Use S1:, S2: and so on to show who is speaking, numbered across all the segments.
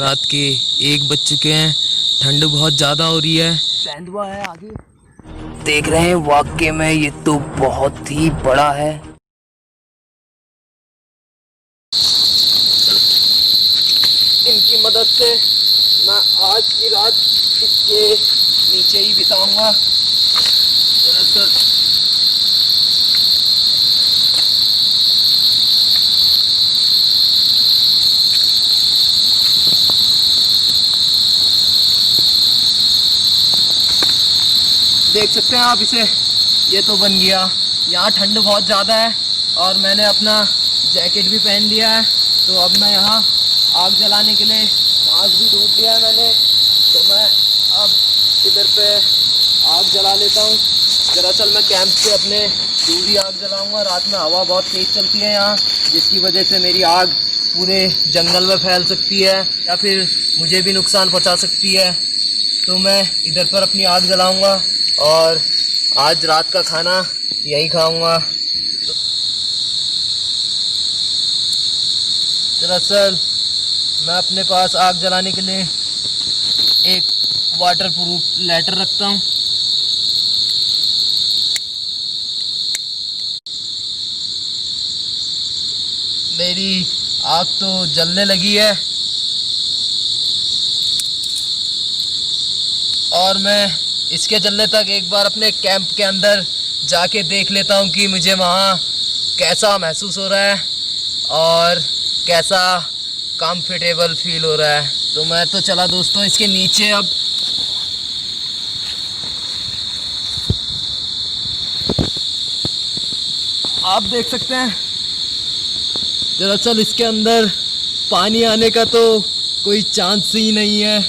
S1: रात के 1 बज चुके हैं। ठंड बहुत ज़्यादा हो रही है। तेंदुआ है आगे, देख रहे हैं। वाकई में ये तो बहुत ही बड़ा है। इनकी मदद से मैं आज की रात इसके नीचे ही बिताऊंगा। दरअसल देख सकते हैं आप इसे, ये तो बन गया। यहाँ ठंड बहुत ज़्यादा है और मैंने अपना जैकेट भी पहन लिया है। तो अब मैं यहाँ आग जलाने के लिए घास भी ढूंढ लिया है मैंने। तो मैं अब इधर पे आग जला लेता हूँ। दरअसल मैं कैंप से अपने दूर ही आग जलाऊँगा। रात में हवा बहुत तेज़ चलती है यहाँ, जिसकी वजह से मेरी आग पूरे जंगल में फैल सकती है या फिर मुझे भी नुकसान पहुँचा सकती है। तो मैं इधर पर अपनी आग जलाऊँगा और आज रात का खाना यहीं खाऊंगा। दरअसल मैं अपने पास आग जलाने के लिए एक वाटर प्रूफ लाइटर रखता हूँ। मेरी आग तो जलने लगी है और मैं इसके जलने तक एक बार अपने कैंप के अंदर जाके देख लेता हूँ कि मुझे वहाँ कैसा महसूस हो रहा है और कैसा कंफर्टेबल फील हो रहा है। तो मैं तो चला दोस्तों इसके नीचे। अब आप देख सकते हैं, दरअसल इसके अंदर पानी आने का तो कोई चांस ही नहीं है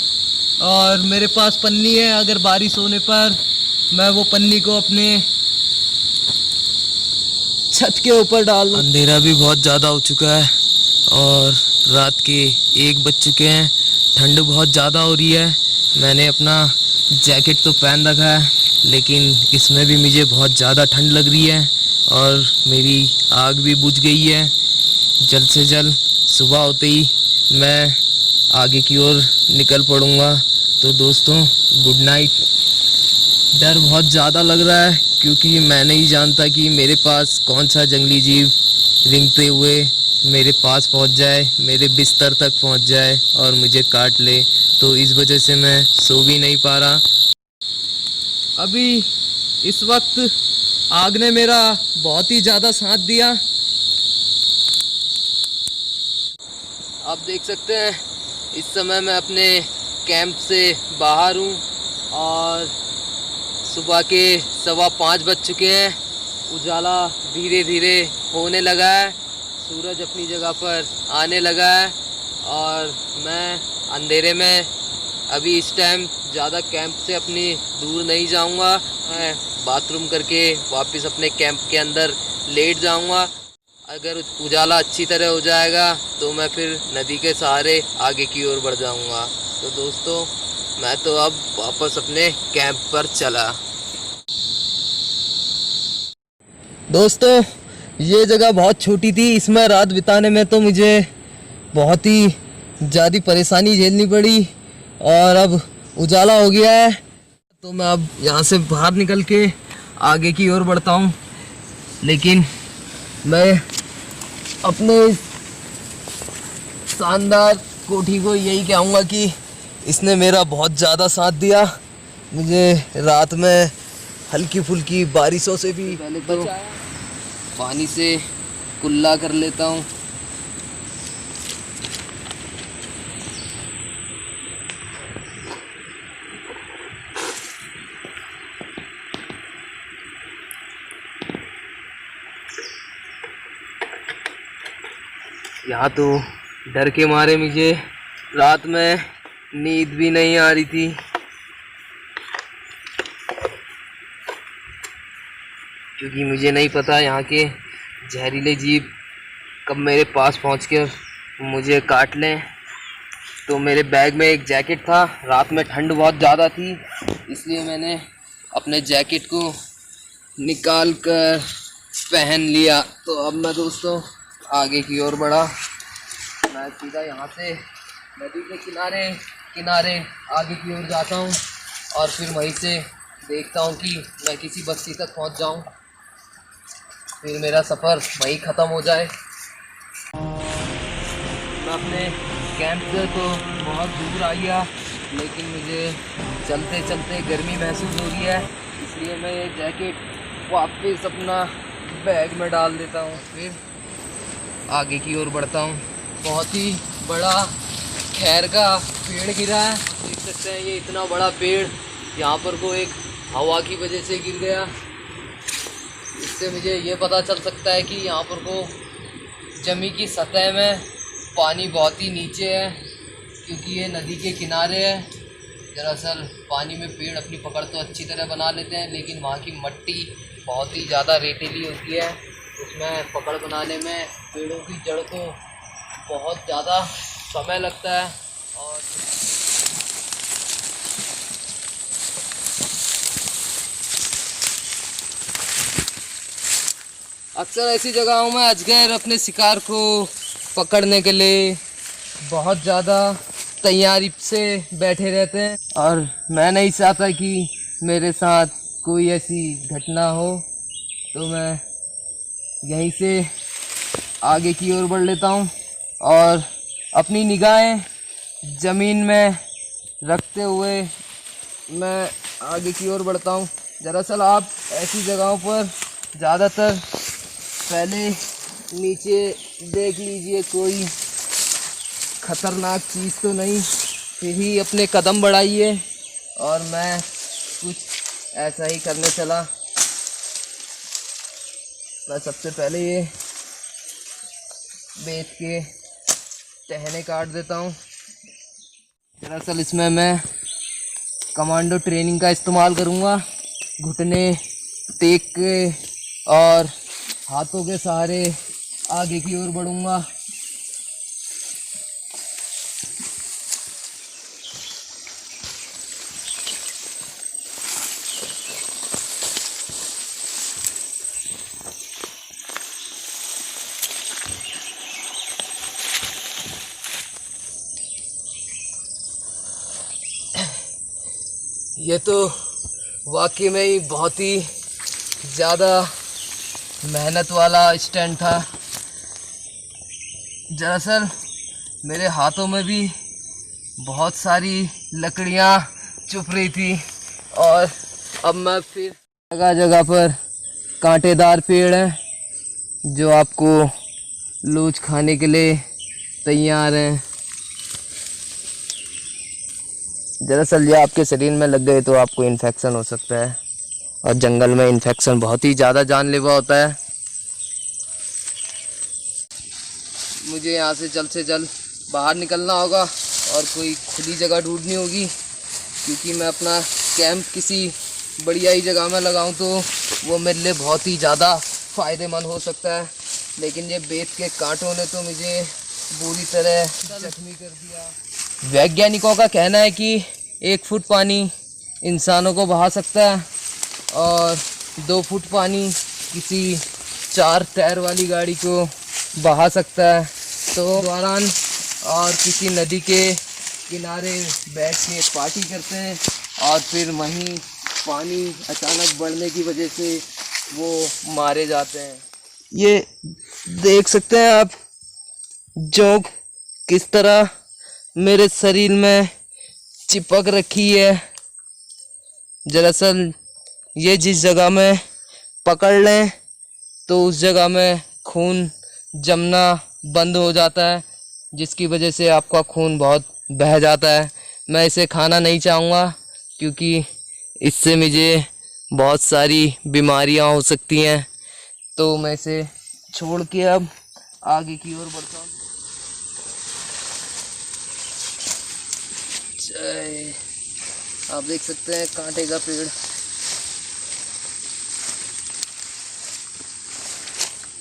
S1: और मेरे पास पन्नी है। अगर बारिश होने पर मैं वो पन्नी को अपने छत के ऊपर डाल दूं। अंधेरा भी बहुत ज़्यादा हो चुका है और रात के 1 बज चुके हैं। ठंड बहुत ज़्यादा हो रही है। मैंने अपना जैकेट तो पहन रखा है, लेकिन इसमें भी मुझे बहुत ज़्यादा ठंड लग रही है और मेरी आग भी बुझ गई है। जल्द से जल्द सुबह होते ही मैं आगे की ओर निकल पड़ूंगा। तो दोस्तों गुड नाइट। डर बहुत ज़्यादा लग रहा है क्योंकि मैं नहीं जानता कि मेरे पास कौन सा जंगली जीव रेंगते हुए मेरे पास पहुंच जाए, मेरे बिस्तर तक पहुंच जाए और मुझे काट ले। तो इस वजह से मैं सो भी नहीं पा रहा। अभी इस वक्त आग ने मेरा बहुत ही ज़्यादा साथ दिया। आप देख सकते हैं इस समय मैं अपने कैंप से बाहर हूँ और सुबह के 5:15 बज चुके हैं। उजाला धीरे धीरे होने लगा है, सूरज अपनी जगह पर आने लगा है और मैं अंधेरे में अभी इस टाइम ज़्यादा कैंप से अपनी दूर नहीं जाऊंगा। मैं बाथरूम करके वापस अपने कैंप के अंदर लेट जाऊंगा। अगर उजाला अच्छी तरह हो जाएगा तो मैं फिर नदी के सहारे आगे की ओर बढ़ जाऊंगा। तो दोस्तों मैं तो अब वापस अपने कैंप पर चला। दोस्तों ये जगह बहुत छोटी थी, इसमें रात बिताने में तो मुझे बहुत ही ज़्यादा परेशानी झेलनी पड़ी और अब उजाला हो गया है। तो मैं अब यहाँ से बाहर निकल के आगे की ओर बढ़ता हूँ, लेकिन मैं अपने शानदार कोठी को यही कहूँगा कि इसने मेरा बहुत ज़्यादा साथ दिया। मुझे रात में हल्की फुल्की बारिशों से भी पहले तो पानी से कुल्ला कर लेता हूँ। यहाँ तो डर के मारे मुझे रात में नींद भी नहीं आ रही थी, क्योंकि मुझे नहीं पता यहाँ के जहरीले जीव कब मेरे पास पहुँच कर मुझे काट लें। तो मेरे बैग में एक जैकेट था। रात में ठंड बहुत ज़्यादा थी, इसलिए मैंने अपने जैकेट को निकाल कर पहन लिया। तो अब मैं दोस्तों आगे की ओर बढ़ा। मैं सीधा यहाँ से नदी के किनारे किनारे आगे की ओर जाता हूँ और फिर वहीं से देखता हूँ कि मैं किसी बस्ती तक पहुँच जाऊँ, फिर मेरा सफ़र वहीं ख़त्म हो जाए। मैं अपने कैंप से तो बहुत दूर आ गया, लेकिन मुझे चलते चलते गर्मी महसूस हो रही है, इसलिए मैं ये जैकेट वापस अपना बैग में डाल देता हूँ, फिर आगे की ओर बढ़ता हूँ। बहुत ही बड़ा खैर का पेड़ गिरा है, देख सकते हैं। ये इतना बड़ा पेड़ यहाँ पर को एक हवा की वजह से गिर गया। इससे मुझे ये पता चल सकता है कि यहाँ पर को ज़मीन की सतह में पानी बहुत ही नीचे है, क्योंकि ये नदी के किनारे है। दरअसल पानी में पेड़ अपनी पकड़ तो अच्छी तरह बना लेते हैं, लेकिन वहाँ की मिट्टी बहुत ही ज़्यादा रेतीली होती है, उसमें पकड़ बनाने में पेड़ों की जड़ को बहुत ज़्यादा समय लगता है। और अक्सर ऐसी जगहों में अजगर अपने शिकार को पकड़ने के लिए बहुत ज़्यादा तैयारी से बैठे रहते हैं, और मैं नहीं चाहता कि मेरे साथ कोई ऐसी घटना हो, तो मैं यहीं से आगे की ओर बढ़ लेता हूँ और अपनी निगाहें ज़मीन में रखते हुए मैं आगे की ओर बढ़ता हूँ। दरअसल आप ऐसी जगहों पर ज़्यादातर पहले नीचे देख लीजिए, कोई ख़तरनाक चीज़ तो नहीं, फिर ही अपने कदम बढ़ाइए। और मैं कुछ ऐसा ही करने चला। मैं सबसे पहले ये बेत के टहने काट देता हूँ। दरअसल इसमें मैं कमांडो ट्रेनिंग का इस्तेमाल करूँगा। घुटने टेक के और हाथों के सहारे आगे की ओर बढ़ूँगा। ये तो वाकई में ही बहुत ही ज़्यादा मेहनत वाला स्टंट था। दरअसल मेरे हाथों में भी बहुत सारी लकड़ियाँ चुभ रही थी, और अब मैं फिर जगह जगह पर कांटेदार पेड़ हैं जो आपको लोच खाने के लिए तैयार हैं। दरअसल ये आपके शरीर में लग गए तो आपको इन्फेक्शन हो सकता है, और जंगल में इन्फेक्शन बहुत ही ज़्यादा जानलेवा होता है। मुझे यहाँ से जल्द बाहर निकलना होगा और कोई खुली जगह ढूंढनी होगी, क्योंकि मैं अपना कैंप किसी बढ़िया ही जगह में लगाऊं तो वो मेरे लिए बहुत ही ज़्यादा फ़ायदेमंद हो सकता है। लेकिन ये बेत के कांटों ने तो मुझे बुरी तरह जख्मी कर दिया। वैज्ञानिकों का कहना है कि 1 फुट पानी इंसानों को बहा सकता है, और 2 फुट पानी किसी 4 टायर वाली गाड़ी को बहा सकता है। तो दौरान और किसी नदी के किनारे बैठ के पार्टी करते हैं, और फिर वहीं पानी अचानक बढ़ने की वजह से वो मारे जाते हैं। ये देख सकते हैं आप जोंक किस तरह मेरे शरीर में चिपक रखी है। दरअसल ये जिस जगह में पकड़ लें तो उस जगह में खून जमना बंद हो जाता है, जिसकी वजह से आपका खून बहुत बह जाता है। मैं इसे खाना नहीं चाहूँगा, क्योंकि इससे मुझे बहुत सारी बीमारियां हो सकती हैं। तो मैं इसे छोड़ के अब आगे की ओर बढ़ता हूँ। आप देख सकते हैं कांटे का पेड़।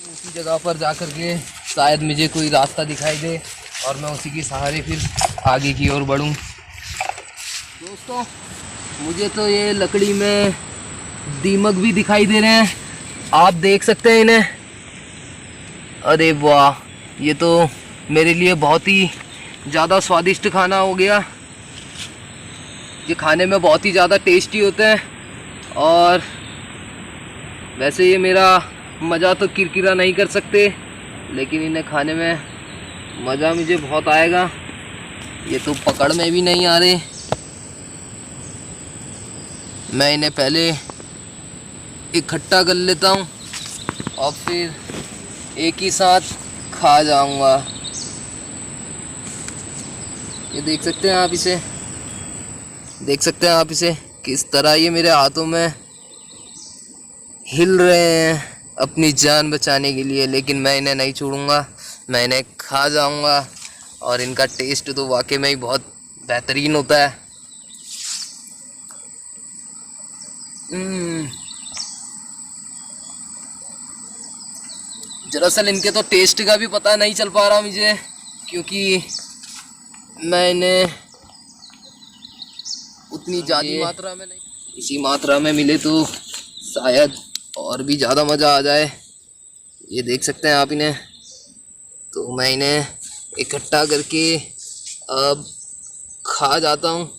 S1: उसी जगह पर जाकर के शायद मुझे कोई रास्ता दिखाई दे और मैं उसी के सहारे फिर आगे की ओर बढ़ूं। दोस्तों, मुझे तो ये लकड़ी में दीमक भी दिखाई दे रहे हैं, आप देख सकते हैं इन्हें। अरे वाह, ये तो मेरे लिए बहुत ही ज़्यादा स्वादिष्ट खाना हो गया। ये खाने में बहुत ही ज़्यादा टेस्टी होते हैं और वैसे ये मेरा मज़ा तो किरकिरा नहीं कर सकते, लेकिन इन्हें खाने में मज़ा मुझे बहुत आएगा। ये तो पकड़ में भी नहीं आ रहे। मैं इन्हें पहले इकट्ठा कर लेता हूँ और फिर एक ही साथ खा जाऊँगा। ये देख सकते हैं आप इसे, देख सकते हैं आप इसे किस तरह ये मेरे हाथों में हिल रहे हैं अपनी जान बचाने के लिए। लेकिन मैं इन्हें नहीं छोड़ूंगा, मैं इन्हें खा जाऊंगा और इनका टेस्ट तो वाकई में ही बहुत बेहतरीन होता है। दरअसल इनके तो टेस्ट का भी पता नहीं चल पा रहा मुझे, क्योंकि मैं इन्हें उतनी ज़्यादा मात्रा में नहीं, इसी मात्रा में मिले तो शायद और भी ज़्यादा मज़ा आ जाए। ये देख सकते हैं आप इन्हें। तो मैं इन्हें इकट्ठा करके अब खा जाता हूँ।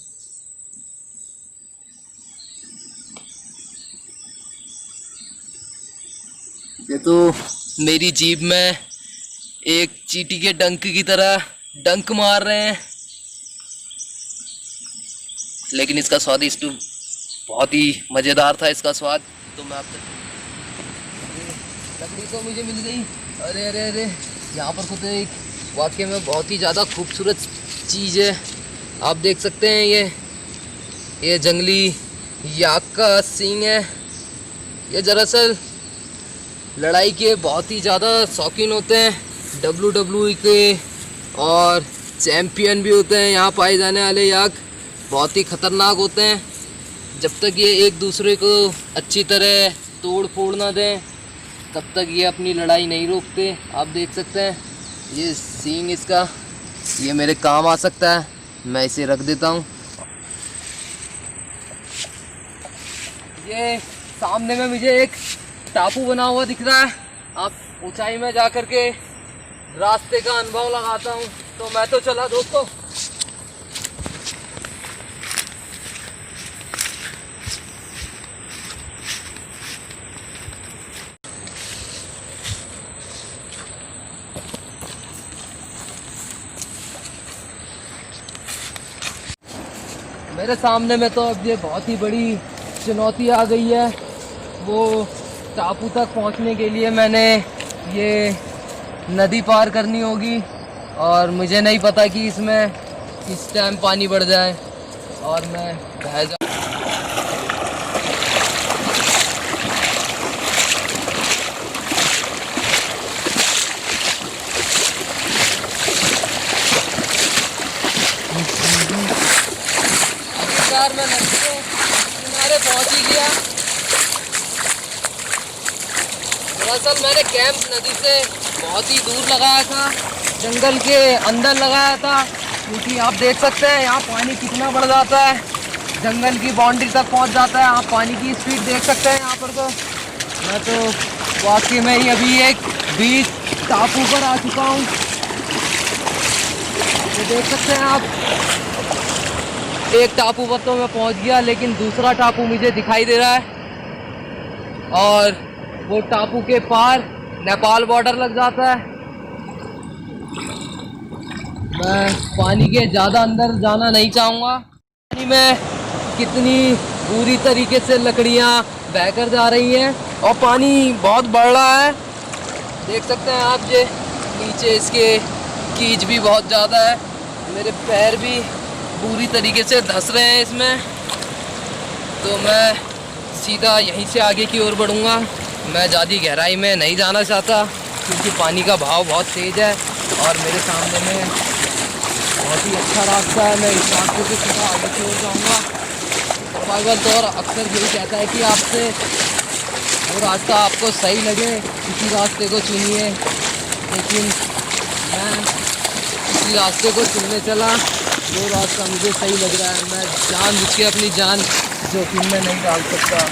S1: ये तो मेरी जीभ में एक चींटी के डंक की तरह डंक मार रहे हैं, लेकिन इसका स्वादिष्ट बहुत ही मज़ेदार था इसका स्वाद। तो मैं आपसे लकड़ी तो मुझे मिल गई। अरे अरे अरे, यहाँ पर तो एक वाकई में बहुत ही ज़्यादा खूबसूरत चीज़ है। आप देख सकते हैं ये जंगली याक का सींग है। ये दरअसल लड़ाई के बहुत ही ज़्यादा शौकीन होते हैं, WWE के, और चैम्पियन भी होते हैं। यहाँ पाए जाने वाले याक बहुत ही ख़तरनाक होते हैं। जब तक ये एक दूसरे को अच्छी तरह तोड़ फोड़ ना दें तब तक ये अपनी लड़ाई नहीं रोकते। आप देख सकते हैं ये सींग इसका, ये मेरे काम आ सकता है। मैं इसे रख देता हूँ। ये सामने में मुझे एक टापू बना हुआ दिख रहा है। आप ऊंचाई में जा कर के रास्ते का अनुभव लगाता हूँ। तो मैं तो चला दोस्तों। मेरे सामने में तो अब ये बहुत ही बड़ी चुनौती आ गई है। वो टापू तक पहुंचने के लिए मैंने ये नदी पार करनी होगी और मुझे नहीं पता कि इसमें किस टाइम पानी बढ़ जाए और मैं बह जाऊँ। मैं नदी के किनारे पहुंच ही गया। दरअसल मैंने कैंप नदी से बहुत ही दूर लगाया था, जंगल के अंदर लगाया था, क्योंकि आप देख सकते हैं यहाँ पानी कितना बढ़ जाता है, जंगल की बाउंड्री तक पहुँच जाता है। आप पानी की स्पीड देख सकते हैं यहाँ पर। तो मैं तो वाकई में ही अभी एक बीच टापू पर आ चुका हूँ। तो देख सकते हैं आप, एक टापू पर तो मैं पहुंच गया, लेकिन दूसरा टापू मुझे दिखाई दे रहा है और वो टापू के पार नेपाल बॉर्डर लग जाता है। मैं पानी के ज़्यादा अंदर जाना नहीं चाहूँगा। पानी में कितनी बुरी तरीके से लकड़ियाँ बहकर जा रही हैं और पानी बहुत बढ़ रहा है। देख सकते हैं आप, ये नीचे इसके कीच भी बहुत ज़्यादा है। मेरे पैर भी पूरी तरीके से धंस रहे हैं इसमें। तो मैं सीधा यहीं से आगे की ओर बढ़ूँगा। मैं ज़्यादा गहराई में नहीं जाना चाहता, क्योंकि पानी का बहाव बहुत तेज़ है और मेरे सामने में बहुत ही अच्छा रास्ता है। मैं इस रास्ते से सीधा आगे की ओर जाऊँगा। सर्वाइवल दौर अक्सर यही कहता है कि आपसे वो रास्ता आपको सही लगे, इसी रास्ते को चुनिए। लेकिन मैं इसी रास्ते को चुनने चला, वो रास्ता मुझे सही लग रहा है। मैं जानबूझ के अपनी जान जोखिम में नहीं डाल सकता।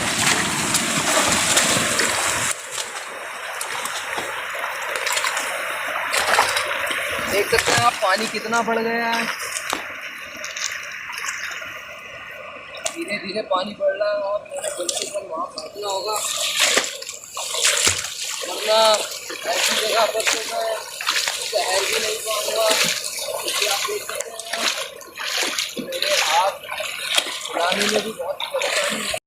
S1: देख सकते हैं आप पानी कितना बढ़ गया है, धीरे धीरे पानी बढ़ रहा है और मैंने जल्दी से वहाँ पहुँचना होगा, वरना ऐसी जगह पर तो मैं ठहर भी नहीं पाऊँगा। क्योंकि आप देख सकते हैं मेरे हाथ चलाने में भी बहुत परेशानी है।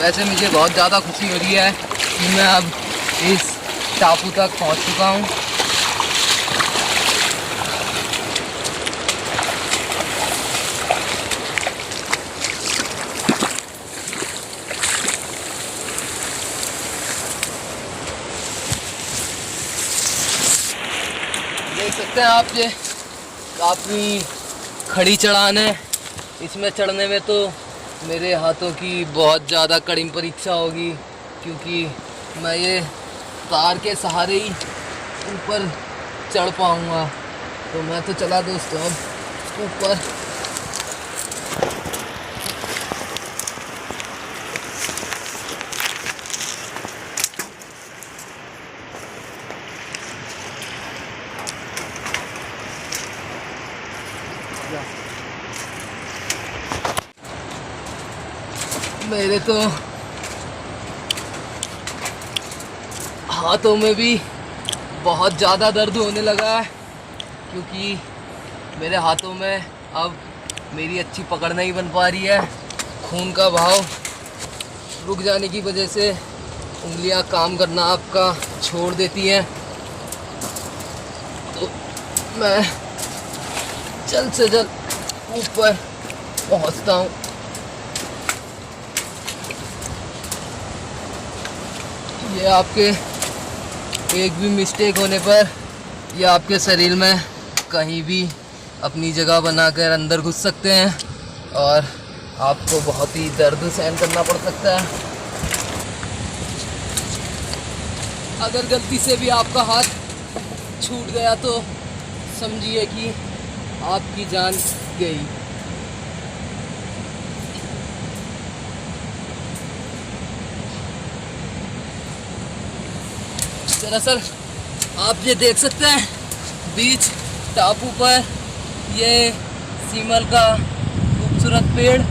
S1: वैसे मुझे बहुत ज़्यादा खुशी हो रही है कि मैं अब इस टापू तक पहुंच चुका हूं। देख सकते हैं आप, ये काफ़ी खड़ी चढ़ान है। इसमें चढ़ने में तो मेरे हाथों की बहुत ज़्यादा कड़ी परीक्षा होगी, क्योंकि मैं ये तार के सहारे ही ऊपर चढ़ पाऊँगा। तो मैं तो चला दोस्तों अब ऊपर। मेरे तो हाथों में भी बहुत ज़्यादा दर्द होने लगा है, क्योंकि मेरे हाथों में अब मेरी अच्छी पकड़ नहीं बन पा रही है। खून का बहाव रुक जाने की वजह से उंगलियां काम करना आपका छोड़ देती हैं। तो मैं जल्द से जल्द ऊपर पहुंचता हूं। ये आपके एक भी मिस्टेक होने पर ये आपके शरीर में कहीं भी अपनी जगह बनाकर अंदर घुस सकते हैं और आपको बहुत ही दर्द सहन करना पड़ सकता है। अगर गलती से भी आपका हाथ छूट गया तो समझिए कि आपकी जान गई। दरअसल आप ये देख सकते हैं बीच टापू पर ये सीमल का खूबसूरत पेड़।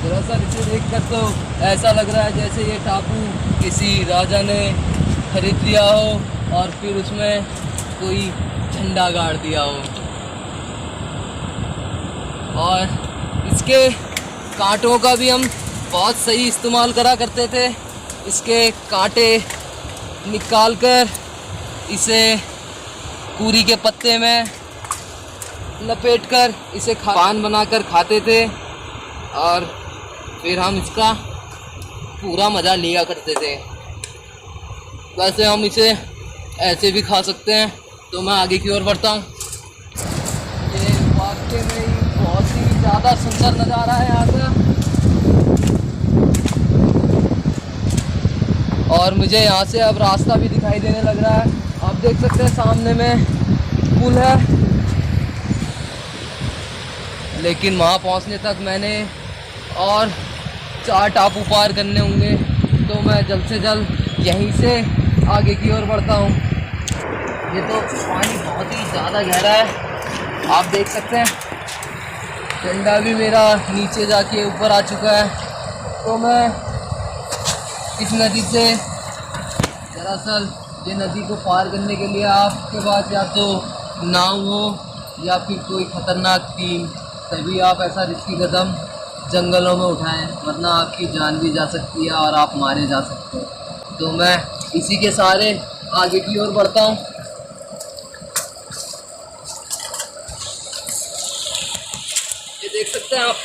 S1: दरअसल इसे देखकर तो ऐसा लग रहा है जैसे ये टापू किसी राजा ने खरीद लिया हो और फिर उसमें कोई झंडा गाड़ दिया हो। और इसके कांटों का भी हम बहुत सही इस्तेमाल करा करते थे। इसके कांटे निकाल कर इसे पूरी के पत्ते में लपेटकर इसे पान बनाकर खाते थे और फिर हम इसका पूरा मज़ा लिया करते थे। वैसे हम इसे ऐसे भी खा सकते हैं। तो मैं आगे की ओर बढ़ता हूँ। ये वाकई में ही बहुत ही ज़्यादा सुंदर नज़ारा है यहाँ का, और मुझे यहाँ से अब रास्ता भी दिखाई देने लग रहा है। आप देख सकते हैं सामने में पुल है, लेकिन वहाँ पहुँचने तक मैंने और 4 टापू पार करने होंगे। तो मैं जल्द से जल्द यहीं से आगे की ओर बढ़ता हूँ। ये तो पानी बहुत ही ज़्यादा गहरा है, आप देख सकते हैं। डंडा भी मेरा नीचे जाके ऊपर आ चुका है। तो मैं इस नदी से, दरअसल ये नदी को पार करने के लिए आपके पास या तो नाव हो या फिर कोई ख़तरनाक टीम, तभी आप ऐसा रिस्की कदम जंगलों में उठाएं, वरना आपकी जान भी जा सकती है और आप मारे जा सकते हैं। तो मैं इसी के सहारे आगे की ओर बढ़ता हूँ। ये देख सकते हैं आप,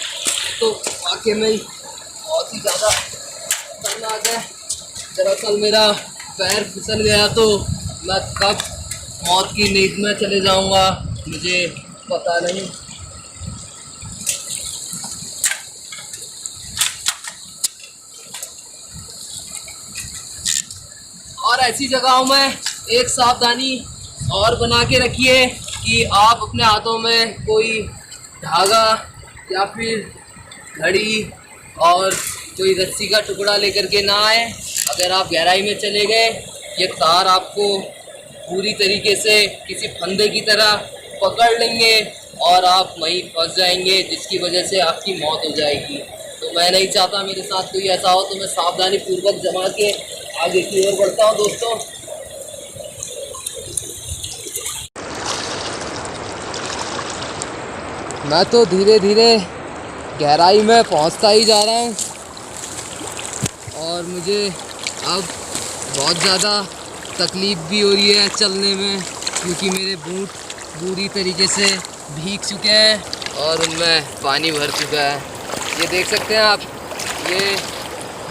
S1: तो वाकई में बहुत ही ज़्यादा खतरनाक है। दरअसल मेरा पैर फिसल गया तो मैं कब मौत की नींद में चले जाऊंगा मुझे पता नहीं। और ऐसी जगहों में एक सावधानी और बना के रखिए कि आप अपने हाथों में कोई धागा या फिर घड़ी और कोई रस्सी का टुकड़ा लेकर के ना आए। अगर आप गहराई में चले गए, ये तार आपको पूरी तरीके से किसी फंदे की तरह पकड़ लेंगे और आप वहीं फंस जाएंगे, जिसकी वजह से आपकी मौत हो जाएगी। तो मैं नहीं चाहता मेरे साथ कोई ऐसा हो, तो मैं सावधानी पूर्वक जमा के आगे की ओर बढ़ता हूँ दोस्तों। मैं तो धीरे धीरे गहराई में पहुंचता ही जा रहा हूं और मुझे अब बहुत ज़्यादा तकलीफ़ भी हो रही है चलने में, क्योंकि मेरे बूट बुरी तरीके से भीग चुके हैं और उनमें पानी भर चुका है। ये देख सकते हैं आप, ये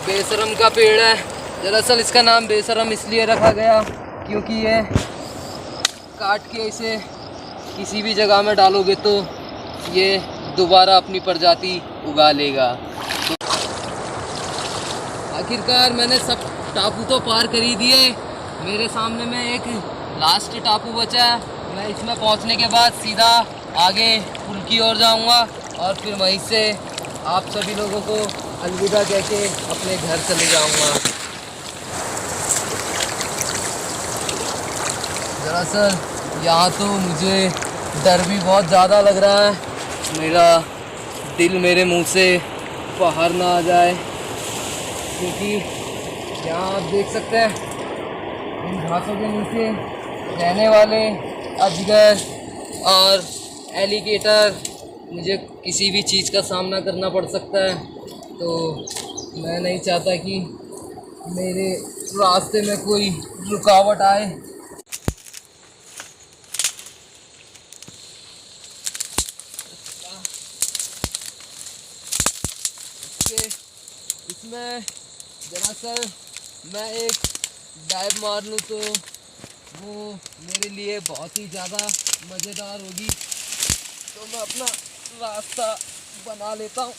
S1: बेशरम का पेड़ है। दरअसल इसका नाम बेशरम इसलिए रखा गया क्योंकि ये काट के इसे किसी भी जगह में डालोगे तो ये दोबारा अपनी प्रजाति उगा लेगा। तो आखिरकार मैंने सब टापू तो पार कर ही दिए। मेरे सामने में एक लास्ट टापू बचा है। मैं इसमें पहुंचने के बाद सीधा आगे पुल की ओर जाऊंगा और फिर वहीं से आप सभी लोगों को अलविदा कह के अपने घर चले जाऊंगा। दरअसल यहाँ तो मुझे डर भी बहुत ज़्यादा लग रहा है। मेरा दिल मेरे मुंह से बाहर ना आ जाए, क्योंकि यहाँ आप देख सकते हैं इन घासों के नीचे रहने वाले अजगर और एलिगेटर, मुझे किसी भी चीज़ का सामना करना पड़ सकता है। तो मैं नहीं चाहता कि मेरे रास्ते में कोई रुकावट आए। इसमें दरअसल मैं एक डाइव मार लूँ तो वो मेरे लिए बहुत ही ज़्यादा मज़ेदार होगी। तो मैं अपना रास्ता बना लेता हूँ।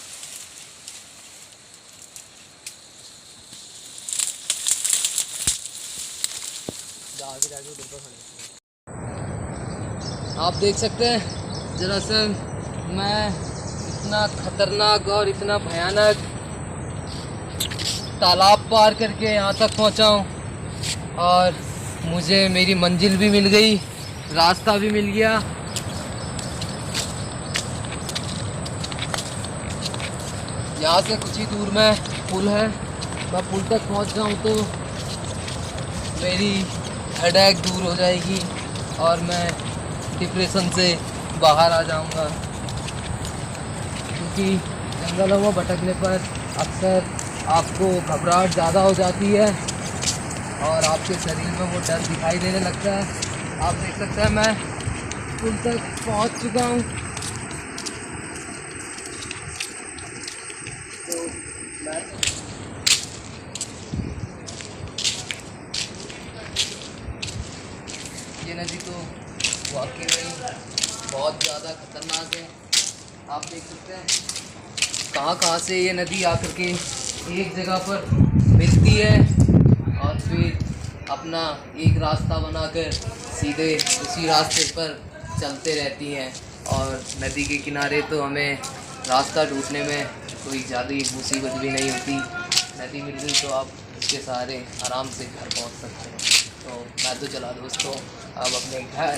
S1: आप देख सकते हैं, दरअसल मैं इतना खतरनाक और इतना भयानक तालाब पार करके यहाँ तक पहुँचा हूँ और मुझे मेरी मंजिल भी मिल गई, रास्ता भी मिल गया। यहाँ से कुछ ही दूर में पुल है। मैं पुल तक पहुँच जाऊँ तो मेरी हेडेक दूर हो जाएगी और मैं डिप्रेशन से बाहर आ जाऊँगा, क्योंकि जंगलों में भटकने पर अक्सर आपको घबराहट ज़्यादा हो जाती है और आपके शरीर में वो डर दिखाई देने लगता है। आप देख सकते हैं मैं पुल तक पहुंच चुका हूं। तो ये नदी तो वाकई में बहुत ज़्यादा खतरनाक है। आप देख सकते हैं कहाँ से ये नदी आकर के एक जगह पर मिलती है और फिर अपना एक रास्ता बनाकर सीधे उसी रास्ते पर चलते रहती हैं। और नदी के किनारे तो हमें रास्ता ढूंढने में कोई ज़्यादा मुसीबत भी नहीं होती। नदी मिल गई तो आप उसके सहारे आराम से घर पहुंच सकते हैं। तो मैं तो चला दोस्तों अब अपने घर।